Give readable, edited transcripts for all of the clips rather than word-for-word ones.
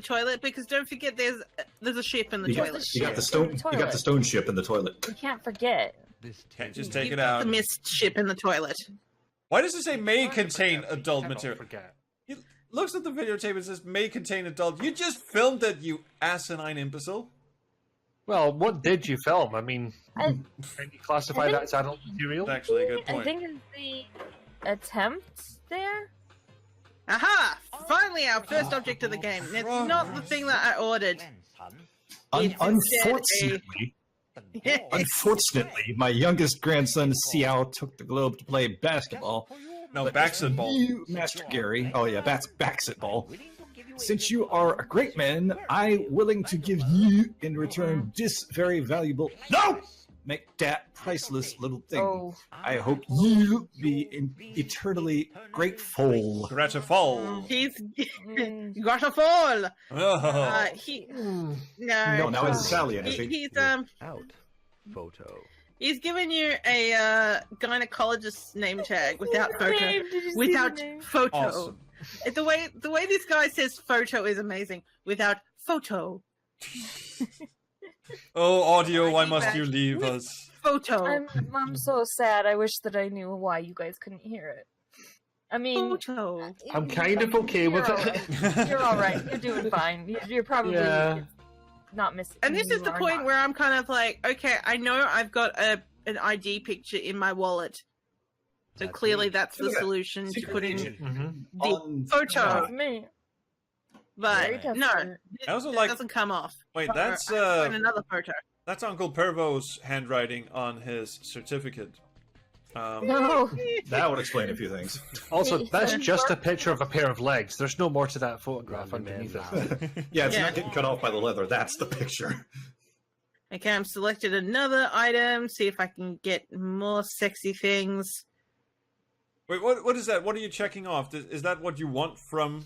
toilet because don't forget there's a ship in the toilet. You got the stone ship in the toilet. You can't forget. Can't just take You've it got out. the mist ship in the toilet. Why does it say may contain adult Cannot material? forget. He looks at the videotape and says may contain adult. You just filmed it, you asinine imbecile. Well, what did you film? I mean, I- can you classify that as adult material? That's actually a good I point. think it's the attempt there. Aha! Finally, our first object of the game. It's not the thing that I ordered. Unfortunately, my youngest grandson Xiao took the globe to play basketball. No, basketball. You, Master Gary, basketball. Since you are a great man, I'm willing to give you in return this very valuable. No! Make that priceless little thing. Oh. I hope you be eternally grateful. Grateful. He's grateful. Oh. No, now it's Sally. He's Out. Photo. He's given you a gynecologist name tag without photo. Without photo. Awesome. The way this guy says photo is amazing. Without photo. Oh, audio, why must you leave us? Photo. I'm so sad. I wish that I knew why you guys couldn't hear it. I mean, Photo. I'm kind of okay with it. You're all right. You're doing fine. You're probably not missing. And this is the point where I'm kind of like, okay, I know I've got an ID picture in my wallet. So clearly that's the solution to putting the photo. That's me. But no, I also it like. doesn't come off. Wait, that's Find another photo. that's Uncle Pervo's handwriting on his certificate. No. That would explain a few things. Also, that's just a picture of a pair of legs. There's no more to that photograph underneath it. Yeah, it's not getting cut off by the leather. That's the picture. Okay, I'm selected another item. See if I can get more sexy things. Wait, what is that? What are you checking off? Is that what you want from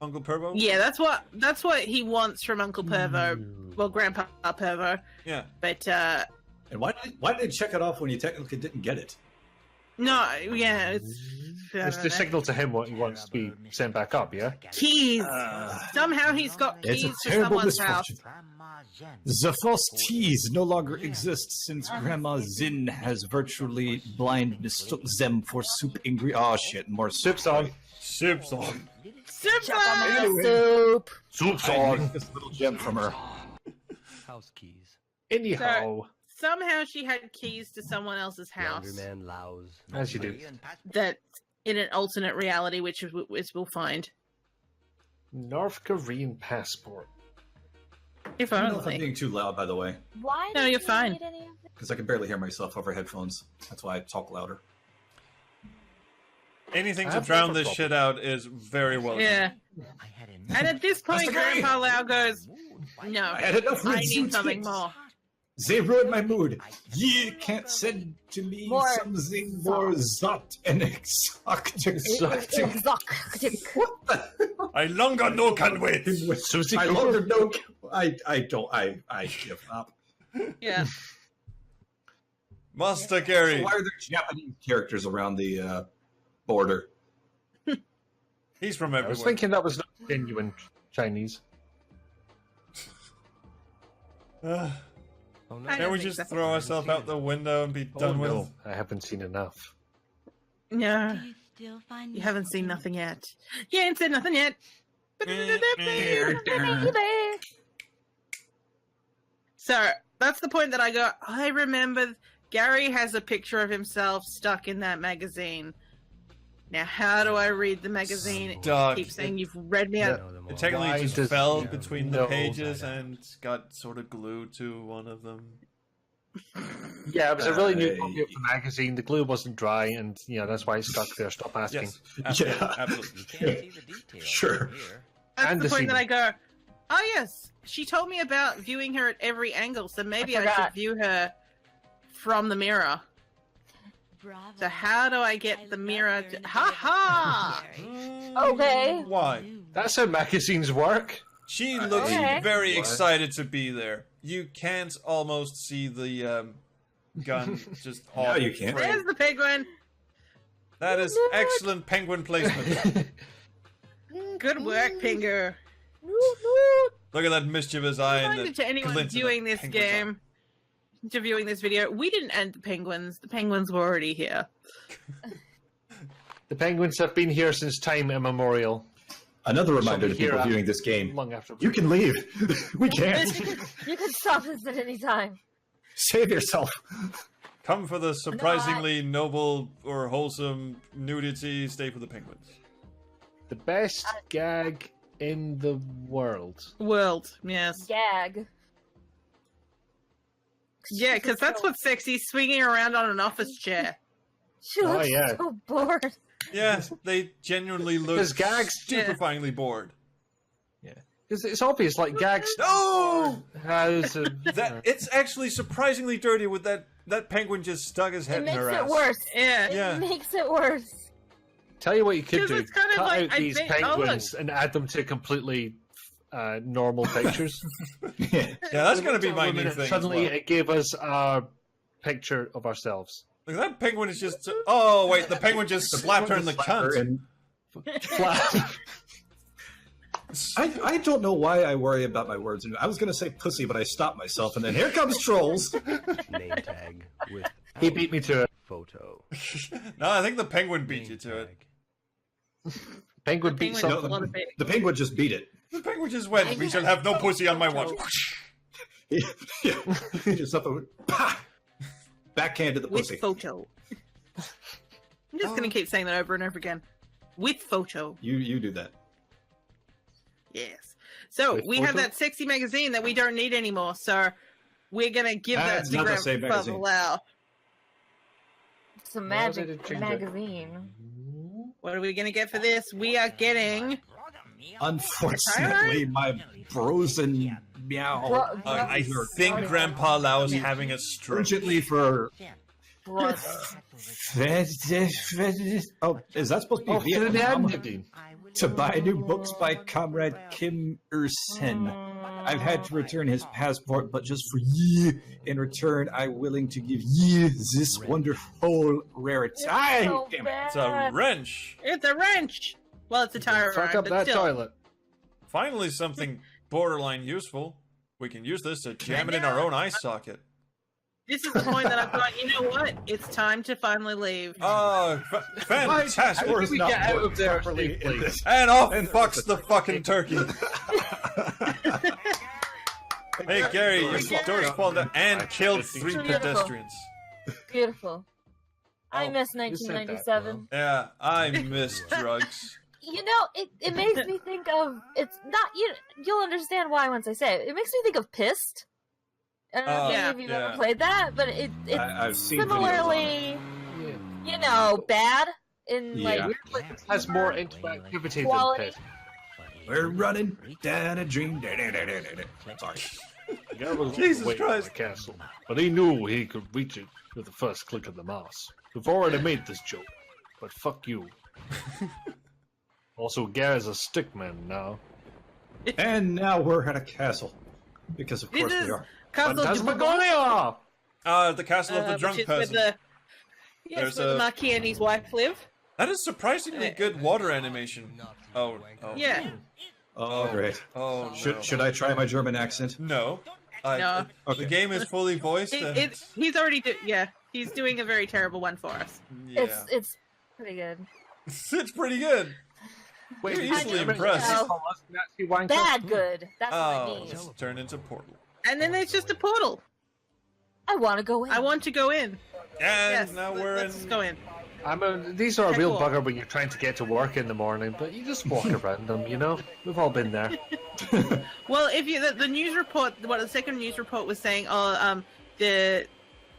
Uncle Pervo? Yeah, that's what he wants from Uncle Pervo. Well, Grandpa Pervo. Yeah. But And why did they check it off when you technically didn't get it? no, yeah, It's the signal to him what he wants to be sent back up, yeah? keys. Somehow he's got It's keys a to terrible someone's house. misfortune. The false tease no longer exists since Grandma Zin has virtually blindness took them for soup ingredient. Oh shit, more Soup's on. Soup's on. Super! Soup. Soup's I on. took this little gem from her. House keys. Anyhow, Somehow she had keys to someone else's house. Laundryman Laos. as you do. That in an alternate reality, which we'll find. North Korean passport. If I don't know if I'm only. being too loud, by the way, Why? No, did you're you fine. need any of it? because I can barely hear myself over headphones. That's why I talk louder. Anything I to have drown no this problem. shit out is very welcome. Yeah. And at this point, That's okay. Grandpa Lau goes, "No, I had enough I red need suits. something more." They ruined my mood. You can't send to me More something more zot and exotic. Exotic. What the? I longer no can wait. Susie I Cooper. longer no. I give up. Yeah. Master Gary. Why are there Japanese characters around the border? He's from I everywhere. was thinking that was not genuine Chinese. Oh no. I Can don't we think just so. throw ourselves out the window and be done with no, it? I haven't seen enough. No, you haven't seen nothing yet. You ain't seen nothing yet. So that's the point that I go. I remember Gary has a picture of himself stuck in that magazine. Now, how do I read the magazine? Stuck. Keep saying you've read me out. It technically Why just does- fell yeah. between the No. pages and got sort of glued to one of them. Yeah, it was a really new Uh, copy of the magazine. The glue wasn't dry, and that's why it's stuck there. Stop asking. Yes, absolutely. Yeah. absolutely. You can't see the details Sure. here. That's And the the point that I semen. go, oh yes, she told me about viewing her at every angle, so maybe I should forgot. view her from the mirror. So how do I get the mirror to... Ha ha! Okay. Why? That's how magazines work. She looks Okay. very What? excited to be there. You can't almost see the gun just off. No, you can't. frame. There's the penguin. That is excellent penguin placement. Good work, Pingu. Look at that mischievous eye. And Reminder to anyone viewing this game, to viewing this video, we didn't end the penguins. The penguins were already here. The penguins have been here since time immemorial. Another reminder to people viewing this game: long after you can leave. We can't. You can stop this at any time. Save yourself. Come for the surprisingly noble or wholesome nudity. Stay for the penguins. The best gag in the world. Yes. Gag. Yeah, because that's what's sexy, swinging around on an office chair. She looks so bored. Yeah, they genuinely look Gags stupefyingly bored. Yeah, because it's obvious. Like Gags. No, it's actually surprisingly dirty. With that penguin just stuck his head in her ass. It makes it worse. Yeah, it makes it worse. Tell you what you could do: it's kind of cut like, out these penguins and add them to completely normal pictures. Yeah, that's going to be my new thing. Suddenly, it gave us a picture of ourselves. Look, that penguin is just... Oh, wait, the penguin just slapped her in the cunt. I don't know why I worry about my words. I was going to say pussy, but I stopped myself, and then here comes Trolls. Name tag with he beat me to it. Photo. No, I think the penguin beat you to it. Penguin beat something. No, the penguin just beat it. The penguin just went, we shall have no pussy on my watch. Yeah. Just up and backhanded the pussy. With photo. I'm just going to keep saying that over and over again. With photo. You do that. Yes. So we have that sexy magazine that we don't need anymore. So we're going to give that to Grandfather Lau. It's a magic magazine. What are we going to get for this? We are getting... Unfortunately, my frozen meow. I think Grandpa Lau is having a stroke. Urgently for... Oh, is that supposed to be Vietnam? To buy new books by Comrade Kim Ir-sen. I've had to return his passport, but just for ye. In return, I'm willing to give ye this wonderful rarity. It's a wrench. It's a wrench. Well, it's a tire Fuck up that toilet. Finally, something borderline useful. We can use this to jam it in our own eye socket. This is the point that I've gone, you know what? It's time to finally leave. Oh, fantastic. How do we get out of there, please? And off fucks the fucking turkey. Hey, Gary, your door's fallen down and killed 3 pedestrians. Beautiful. I miss 1997. Yeah, I miss drugs. You know, it makes me think of... It's not... You'll understand why once I say it. It makes me think of Pissed. I don't know if you've ever played that, but it's similarly, you know, bad in like it has more interactivity quality. than Pit. We're running down a dream. Sorry. Jesus Christ. The castle, but he knew he could reach it with the first click of the mouse. We've already made this joke, but fuck you. Also, Gary's a stickman now. And now we're at a castle. Because of course we are. Phantasmagoria! The castle of the drunk person. Where the Marquis and his wife live. That is surprisingly good water animation. Oh. Yeah. Oh, great. Oh, no. Should I try my German accent? No. No. Okay. The game is fully voiced. He's already he's doing a very terrible one for us. Yeah. It's pretty good. It's pretty good. You're easily impressed. Bad good. That's what I mean. Just turn into Portal. And then there's just a portal. I want to go in. I want to go in. And now let's go in. These are a real bugger when you're trying to get to work in the morning, but you just walk around them, you know? We've all been there. Well, if you the news report, the second news report was saying,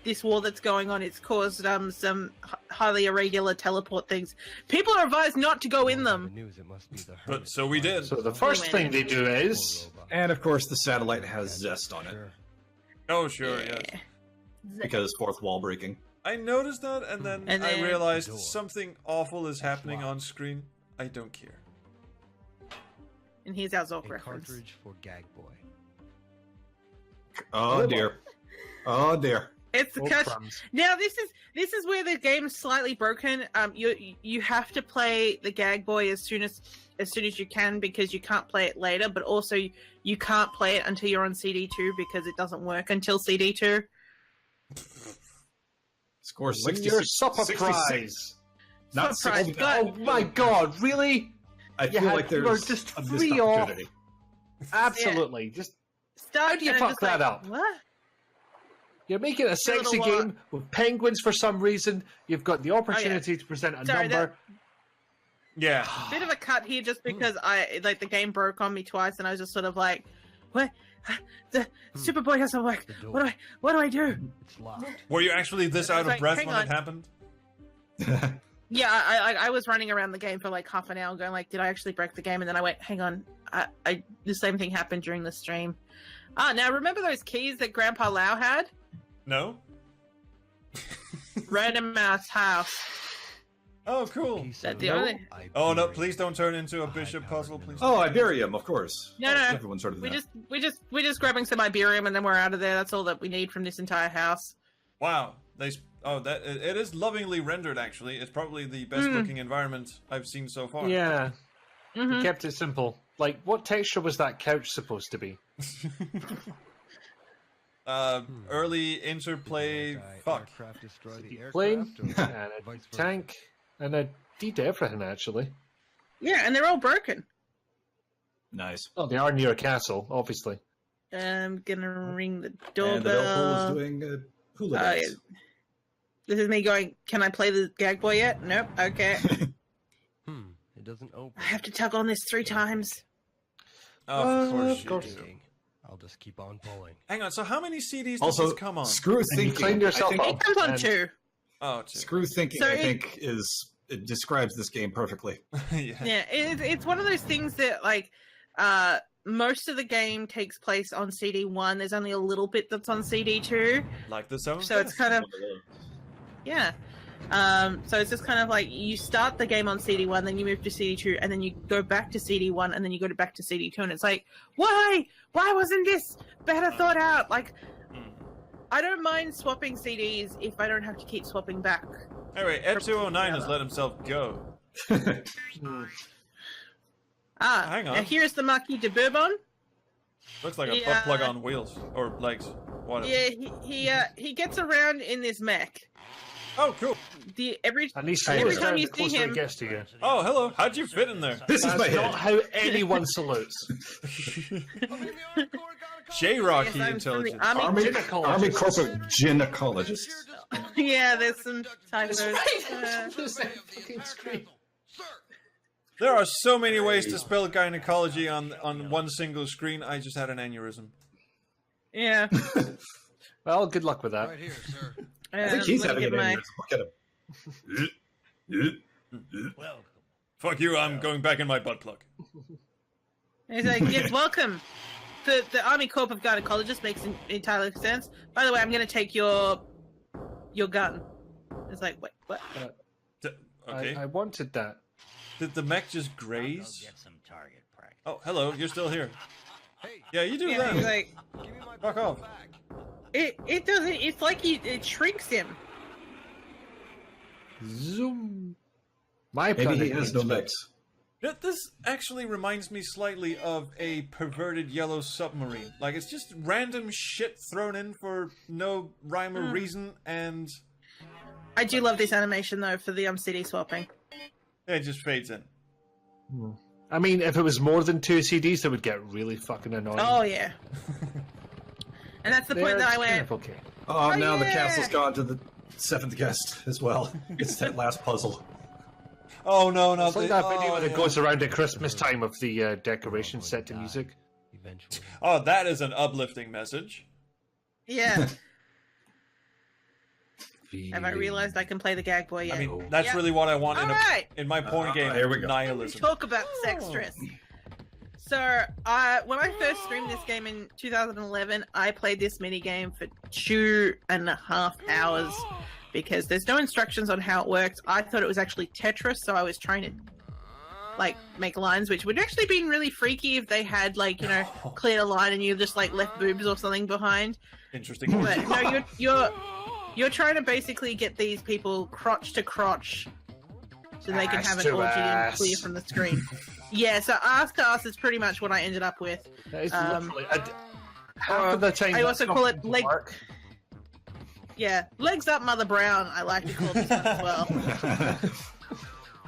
this war that's going on, it's caused some highly irregular teleport things. People are advised not to go in them. But so we did. So the first thing they do is... And of course the satellite has zest on it. Oh, sure, yes. Because fourth wall breaking. I noticed that, and then I realized something awful is happening on screen. I don't care. And here's our Zork reference. Cartridge for Gag Boy. Oh dear. Oh dear. It's the catch. Now this is where the game's slightly broken. You have to play the Gag Boy as soon as you can because you can't play it later. But also you can't play it until you're on CD2 because it doesn't work until CD2. Score Win your supper 66. prize. Not Surprise, 60. Oh my god, really? I feel like there's just a free missed off. opportunity. Absolutely. Just how do you fuck that up? What? You're making a sexy game with penguins for some reason. You've got the opportunity to present a number. Yeah. Bit of a cut here just because the game broke on me twice and I was just sort of like, what? The Superboy doesn't work. What do I do? It's locked. Were you actually this out of like, breath hang when on. it happened? Yeah, I was running around the game for like half an hour going like, did I actually break the game? And then I went, hang on, the same thing happened during the stream. Now remember those keys that Grandpa Lau had? No? Random Mouse House. Oh, cool. That's the only... Oh no! Please don't turn into a bishop puzzle, please. Oh, Iberium, of course. No. Everyone's heard of that. We're just grabbing some Iberium and then we're out of there. That's all that we need from this entire house. Wow. It is lovingly rendered. Actually, it's probably the best looking environment I've seen so far. Yeah. You kept it simple. Like, what texture was that couch supposed to be? Early interplay. Fuck. Plane and a tank and a did everything actually. Yeah, and they're all broken. Nice. Oh, they are near a castle, obviously. I'm gonna ring the And the doorbell. bell pull is doing hula dance. This is me going, can I play the Gag Boy yet? Nope. Okay. It doesn't open. I have to tug on this 3 times. Oh, of course. I'll just keep on pulling. Hang on. So how many CDs does Also, this come on? screw And you thinking. cleaned yourself I think- up. It comes on And- 2. Oh, two. Screw thinking. So I think it describes this game perfectly. Yeah. Yeah, it's one of those things that, like, most of the game takes place on CD1. There's only a little bit that's on CD2. Like the zone. So it's kind of... Yeah. So it's just kind of like you start the game on CD1, then you move to CD2, and then you go back to CD1, and then you go back to CD2, and it's like, why? Why wasn't this better thought out? Like, I don't mind swapping CDs if I don't have to keep swapping back. Anyway, Ed209 has let himself go. Hang on. Now here's the Marquis de Bourbon. Looks like a butt plug on wheels or legs. Whatever. Yeah, he gets around in this mech. Oh, cool. Every At least time you see closer him, he gets to you. Oh, hello. How'd you fit in there? This is my That's not head. how anyone salutes. J-Rocky Yes, I'm from the intelligence. Army. Army Corp of Gynecologists. Yeah, there's some typos. There are so many ways to spell gynecology on one single screen. I just had an aneurysm. Yeah. Well, good luck with that. Right here, sir. I think he's having an aneurysm. Look at him. Welcome. Fuck you, I'm going back in my butt plug. He's like, yes, welcome. The Army Corp of Gynecologists makes entirely sense. By the way, I'm going to take your gun. It's like, wait, what? Okay. I wanted that. Did the mech just graze? Get some target practice. Oh, hello, you're still here. Yeah, you do Yeah, he's that. like, Give me my Fuck off. back. it doesn't, it's like it shrinks him. Zoom. My Maybe planet he has no legs. This actually reminds me slightly of a perverted yellow submarine. Like, it's just random shit thrown in for no rhyme or reason, and I do love this animation, though, for the CD swapping. it just fades in. I mean, if it was more than 2 CDs, that would get really fucking annoying. Oh, yeah. And that's the point that I went, Okay. Oh, now the yeah. castle's gone to the 7th guest as well. It's that last puzzle. Oh no, not It's like that video that goes around at Christmas time of the decoration set to music. Eventually. Oh, that is an uplifting message. yeah. Have I realized I can play the Gag Boy yet? I mean, that's Yep. really what I want All right. in my porn game. here we go. Nihilism. Talk about sex stress. So, when I first streamed this game in 2011, I played this minigame for 2.5 hours because there's no instructions on how it works. I thought it was actually Tetris, so I was trying to, like, make lines, which would actually been really freaky if they had, like, you know, cleared a line and you just, like, left boobs or something behind. Interesting. But no, You're trying to basically get these people crotch to crotch so they can have an orgy and clear from the screen. Yeah, so ass to ass is pretty much what I ended up with. That is literally half of the time. I also call it leg. Yeah, legs up, Mother Brown. I like to call this one as well.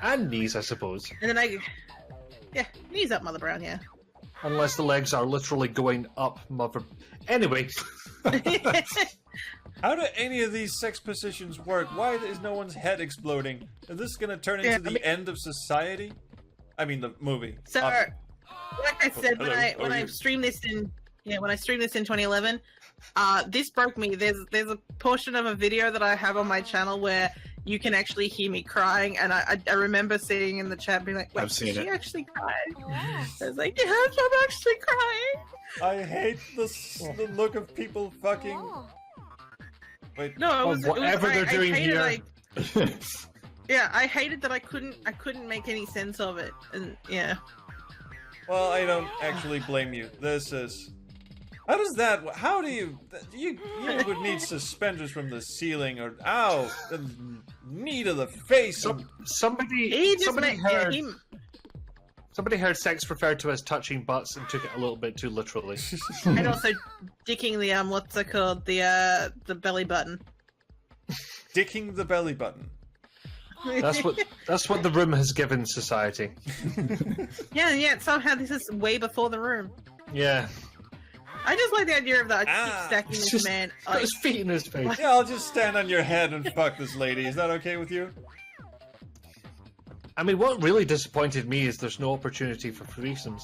And knees, I suppose. And then yeah, knees up, Mother Brown. Yeah. Unless the legs are literally going up, Mother. Anyway. How do any of these sex positions work? Why is no one's head exploding? Is this going to turn into the end of society? I mean, the movie. So, like I said, when I streamed this in 2011, this broke me. There's a portion of a video that I have on my channel where you can actually hear me crying, and I remember seeing in the chat being like, I've seen it. She actually crying? I was like, yes, I'm actually crying. I hate the look of people fucking. Wait, no, it was whatever they're doing here. Yeah, I hated that I couldn't make any sense of it, and yeah. Well, I don't actually blame you. This is. How does that? How do you would need suspenders from the ceiling or the knee to the face. Somebody heard sex referred to as touching butts and took it a little bit too literally. And also dicking the what's it called, the belly button. Dicking the belly button. That's what the room has given society. Yeah. Somehow this is way before the room. Yeah. I just like the idea of that. I keep stacking this man. Got his feet in his face. Yeah, I'll just stand on your head and fuck this lady. Is that okay with you? I mean, what really disappointed me is there's no opportunity for threesomes.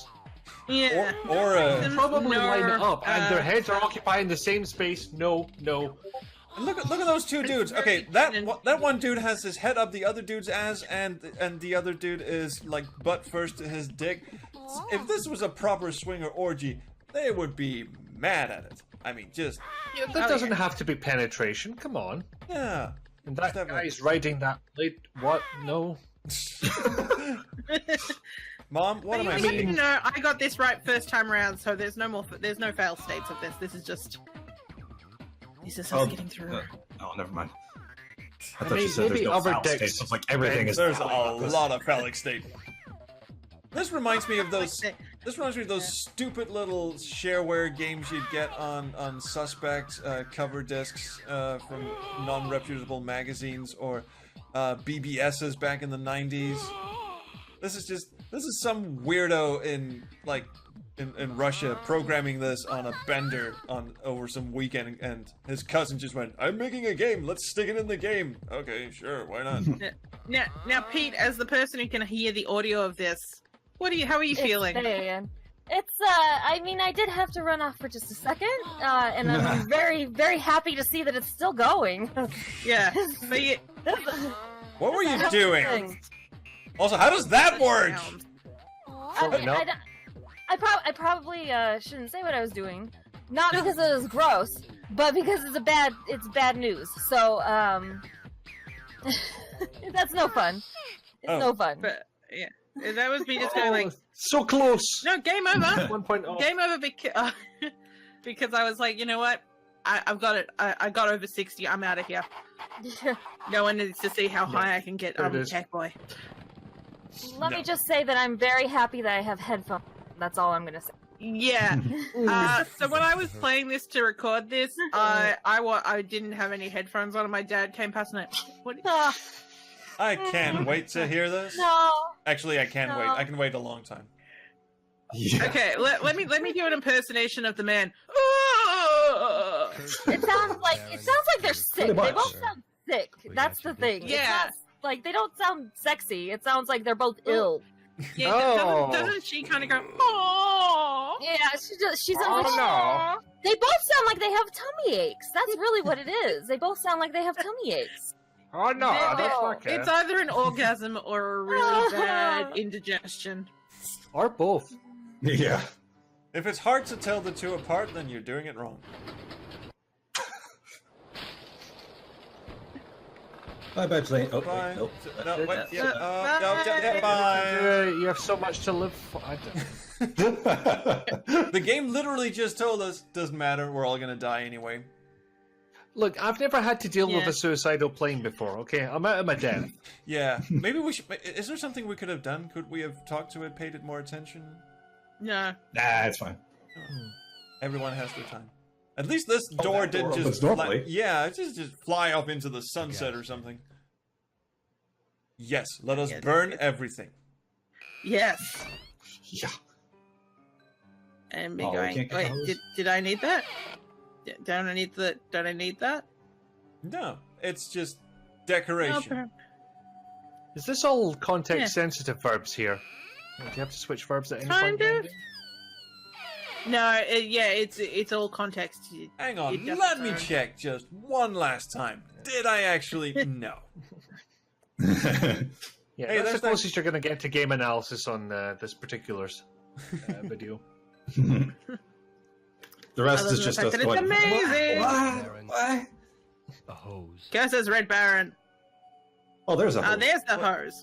Yeah. Or probably line it up, and their heads are occupying the same space. No. Look at those two dudes. Okay, that one dude has his head up the other dude's ass, and the other dude is like butt first to his dick. If this was a proper swinger orgy, they would be mad at it. I mean, just that doesn't have to be penetration. Come on. Yeah. And that guy's riding that blade. What? No. Mom, what am I saying? No, I got this right first time around, so there's no fail states of this. This is just us getting through. Oh, never mind. I thought you said there's no foul states. It's like everything is. There's a lot of phallic state. This reminds me of those. This reminds me of those stupid little shareware games you'd get on suspect cover discs from non-reputable magazines or BBSs back in the 90s. This is some weirdo in Russia programming this on a bender over some weekend, and his cousin just went, "I'm making a game. Let's stick it in the game." Okay, sure, why not? Now, Pete, as the person who can hear the audio of this, how are you feeling? It's I mean, I did have to run off for just a second, and I'm very, very happy to see that it's still going. Yeah. What were you doing? Also, how does that work? I probably shouldn't say what I was doing, not because it was gross, but because it's bad news. So that's no fun. It's no fun. But yeah. That was me just going like, so close. No, game over. 1.0. Game over because I was like, you know what? I've got it. I got over 60. I'm out of here. No one needs to see how high I can get. Tech boy. Let me just say that I'm very happy that I have headphones. That's all I'm gonna say. Yeah. So when I was playing this to record this, I didn't have any headphones on, and my dad came past and what? I can't wait to hear this. No. Actually, I can wait. I can wait a long time. Yeah. Okay, let me do an impersonation of the man. It sounds like they're sick. They both sound sick. That's the thing. Yeah. Like they don't sound sexy. It sounds like they're both ill. Yeah, doesn't she kind of go? Oh. Yeah, she sounds like. No. They both sound like they have tummy aches. That's really what it is. They both sound like they have tummy aches. Oh no, that's okay. It's either an orgasm or a really bad indigestion. Or both. Yeah. If it's hard to tell the two apart, then you're doing it wrong. Bye, plane. Oh, Bye. wait, nope. Bye. You have so much to live for. I don't. The game literally just told us, doesn't matter, we're all gonna die anyway. Look, I've never had to deal with Yeah. a suicidal plane before, okay? I'm out of my depth. Yeah, maybe we should. Is there something we could have done? Could we have talked to it, paid it more attention? No. Nah, it's fine. Everyone has their time. At least this door that didn't door just opens normally. yeah, just fly off into the sunset or something. Yes, let us Yeah, burn everything. Yes. Yeah. And me Oh, we going, can't get wait, those? did I need that? Don't I need that? No, it's just No, decoration. Is this all context-sensitive verbs here? Do you have to switch verbs at any point? Kind of. No, it's all context. Hang on, It doesn't let me burn. check just one last time. Did I actually? No. Yeah, Hey, that's there's the closest you're going to get to game analysis on this particulars video. The rest Other is than just the fact us that it's going, amazing. What? A hose. Guess says Red Baron. Oh, there's a Ah, hose. there's the hose.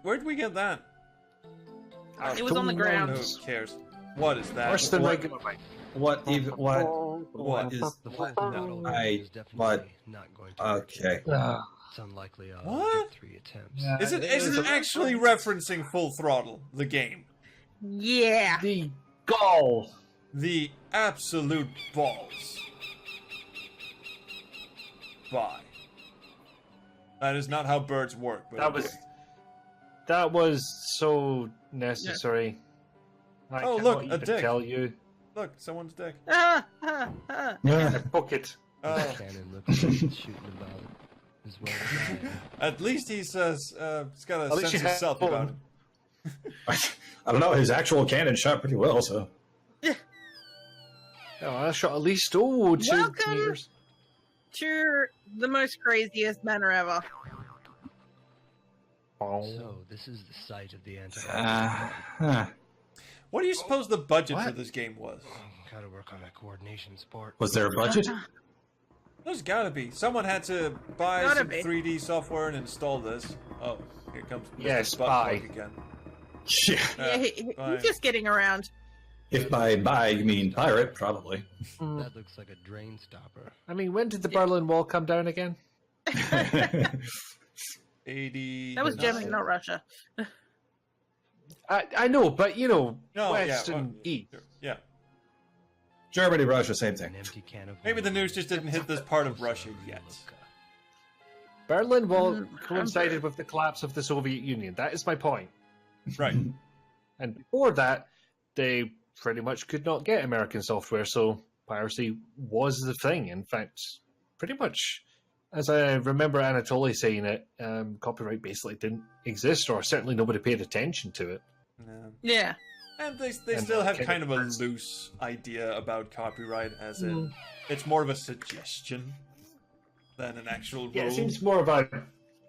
Where'd we get that? It was on the ground. Who cares? What is that? Worse than What? regular mine. What even? What? What is? The What? full throttle I- is definitely not going to work. Okay. It's unlikely I'll What? get 3 attempts. Is it actually referencing Full Throttle, the game? Yeah. The gall. The absolute balls. Bye. That is not how birds work. But That was so necessary. I Oh, cannot look, a even dick. tell you. Look, someone's dick. Yeah. Book it. Oh, Cannon looks like it's shooting about as well as I am. at least he says he's got a At least sense you of have self fun. about him. I don't know. His actual cannon shot pretty well, so. Oh, I shot at least 2 Welcome. meters. To the most craziest manner ever. So, this is the site of the anti. Huh. What do you suppose the budget for What? this game was? Gotta work on that coordination sport. Was there a budget? There's gotta be. Someone had to buy Gotta some be. 3D software and install this. Oh, here comes Mr. Yes, Butt buy. Plug again. Yeah. Yeah, fine. he's just getting around. If by buy you mean pirate, probably. That looks like a drain stopper. I mean, when did the Berlin Wall come down again? 80. That was Germany, not Russia. I know, but you know, No, West yeah, and well, East. Yeah. Germany, Russia, same An thing. empty can of Maybe the news just didn't hit this part of Russia yet. Berlin Wall Mm, coincided with the collapse of the Soviet Union. That is my point. Right. And before that, they pretty much could not get American software, so piracy was the thing. In fact, pretty much, as I remember Anatoly saying it, copyright basically didn't exist, or certainly nobody paid attention to it. Yeah. Yeah. And they And still have kind kind of of a first- loose idea about copyright, as in it's more of a suggestion than an actual Yeah, rule. it seems more of a.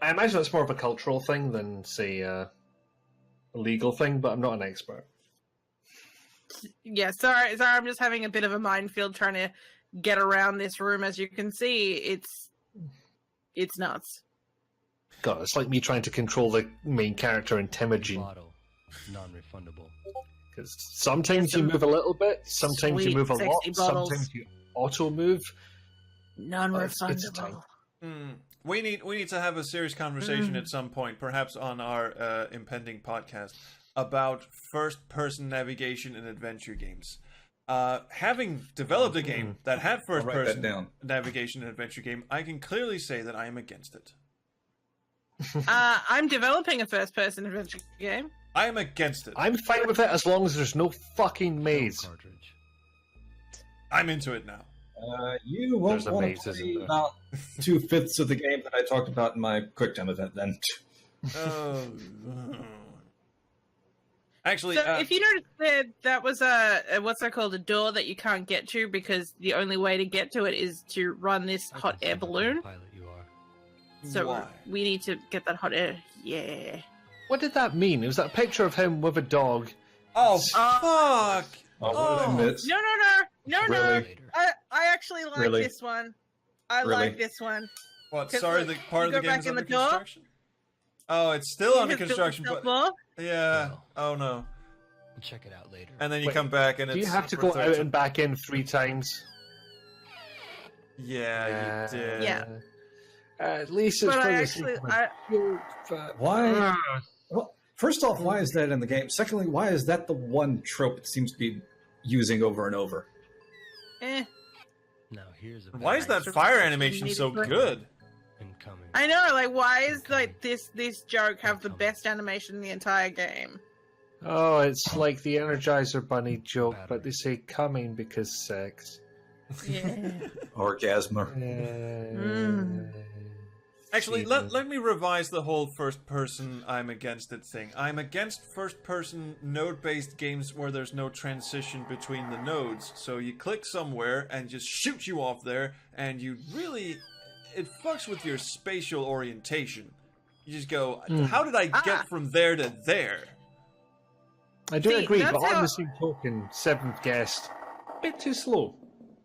I imagine it's more of a cultural thing than, say, a legal thing, but I'm not an expert. Yeah, sorry, I'm just having a bit of a minefield trying to get around this room. As you can see, it's nuts. God, it's like me trying to control the main character in Temujin. Bottle, non-refundable. Because sometimes you move a little bit, sometimes you Sweet, move a lot, sexy bottles. sometimes you auto move. It's tight. Non-refundable. We need to have a serious conversation at some point, perhaps on our impending podcast, about first-person navigation in adventure games. Having developed a game that had write that first-person down. navigation in adventure game, I can clearly say that I am against it. I'm developing a first-person adventure game. I am against it. I'm fine with it as long as there's no fucking maze. Cartridge. I'm into it now. You won't There's a want maze, to isn't play there? about 2/5 of the game that I talked about in my quick time event then. Oh. Actually, So if you notice that was a what's that called, a door that you can't get to because the only way to get to it is to run this I hot can see air what kind of balloon. Pilot you are. So why? we need to get that hot air. Yeah. What did that mean? It was that picture of him with a dog. Oh, fuck! Oh, what did I miss? No. Really? Later. I actually like Really? this one. I Really? like this one. What? 'Cause Sorry, look, the part you of the go game back is in under the door. construction? Oh, it's still under It has built construction, itself but... more. Yeah. Well. Oh, no. We'll check it out later. And then you Wait, come back and Do it's... you have to for go third out time. and back in 3 times? Yeah, you did. Yeah. At least it's But for I the actually, sake of I, Why? Well, first off, why is that in the game? Secondly, why is that the one trope it seems to be using over and over? Now here's a Why is that fire animation so good? incoming. I know, like, why is like this joke have the best animation in the entire game? Oh, it's like the Energizer Bunny joke, but they say coming because sex. Yeah. Orgasmer. Actually, let me revise the whole first-person I'm against it thing. I'm against first-person node-based games where there's no transition between the nodes. So you click somewhere and just shoot you off there, and you really... It fucks with your spatial orientation. You just go, how did I get from there to there? I do agree, but that's on the same token, Seventh Guest, a bit too slow.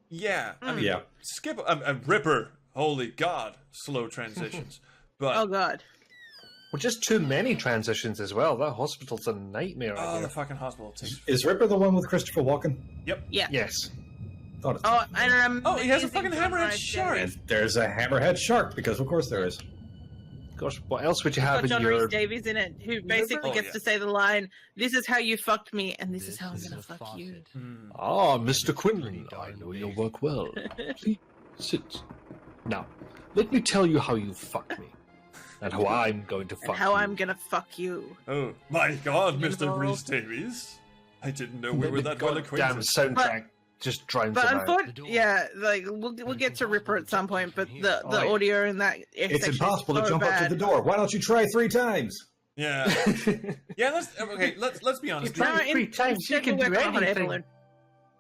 Yeah, I mean, Yeah. skip a Ripper. Holy God, slow transitions. But Oh god. Well, just too many transitions as well. That hospital's a nightmare. oh, out the there. fucking hospital takes. Is Ripper the one with Christopher Walken? Yep. Yeah. Yes. Thought it. Oh, and Oh, he has a fucking hammerhead Gemini shark. series. And there's a hammerhead shark because of course there is. Gosh, what else would you Got have in John your... Rhys Davies in it, who basically Oh, gets yeah. to say the line, "This is how you fucked me, and this is how I'm gonna fuck you." Ah, Mr. Quinlan, I know your work well. Please sit. Now, let me tell you how you fucked me. And how I'm going to fuck And how you. I'm gonna fuck you. Oh my God, You Mr. know. Rhys Davies! I didn't know we were The that well goddamn acquainted. soundtrack just drowns But them out. unfortunately, yeah, like we'll get to Ripper at some point, but the Oh, yeah. audio in that It's section impossible is to so jump up bad. to the door. Why don't you try 3 times? Yeah, yeah. Let's be honest. You tried No, 3 times, you instead can we'll do work on anything. Evelyn.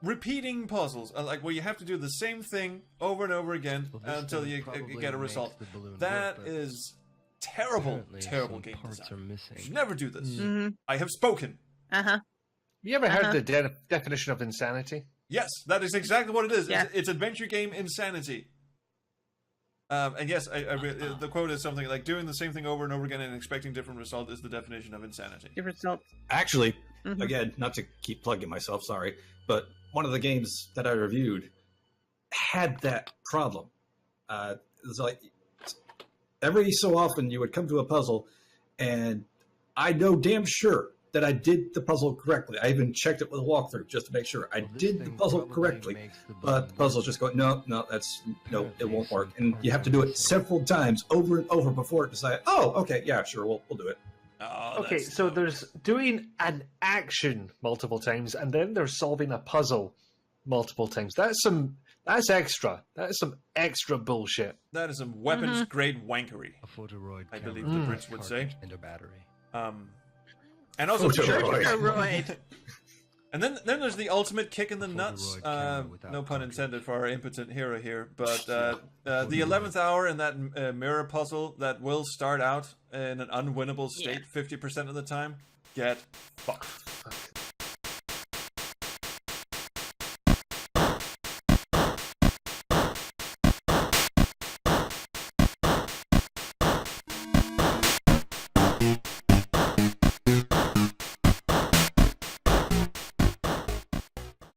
Repeating puzzles, like where you have to do the same thing over and over again Well, this until thing you probably get a makes result. the balloon That work, but is terrible, apparently terrible some game parts design. are You missing. should never do this. Mm-hmm. I have spoken. You ever heard Uh-huh. the definition of insanity? Yes, that is exactly what it is. Yeah. It's adventure game insanity. And yes, the quote is something like doing the same thing over and over again and expecting different result is the definition of insanity. Different results. Actually, Mhm. again, not to keep plugging myself, sorry, but one of the games that I reviewed had that problem. It was like every so often you would come to a puzzle, and I know damn sure that I did the puzzle correctly. I even checked it with a walkthrough just to make sure I Well, this did the thing puzzle probably correctly. makes the But balloon the puzzle just going, no, it won't work. And you have to do it several times over and over before it decide, oh, okay, yeah, sure, we'll do it. Oh, Okay, that's so dope. there's doing an action multiple times, and then there's solving a puzzle multiple times. That's extra. That is some extra bullshit. That is some weapons grade wankery. A photoroid I camera, believe the Brits would say. cartridge, and a battery. And also Photoroid. Photoroid. And then there's the ultimate kick in the nuts. Polaroid camera without No pun cartridge. intended for our impotent hero here, but the 11th hour in that mirror puzzle that will start out in an unwinnable state 50% of the time. Get fucked.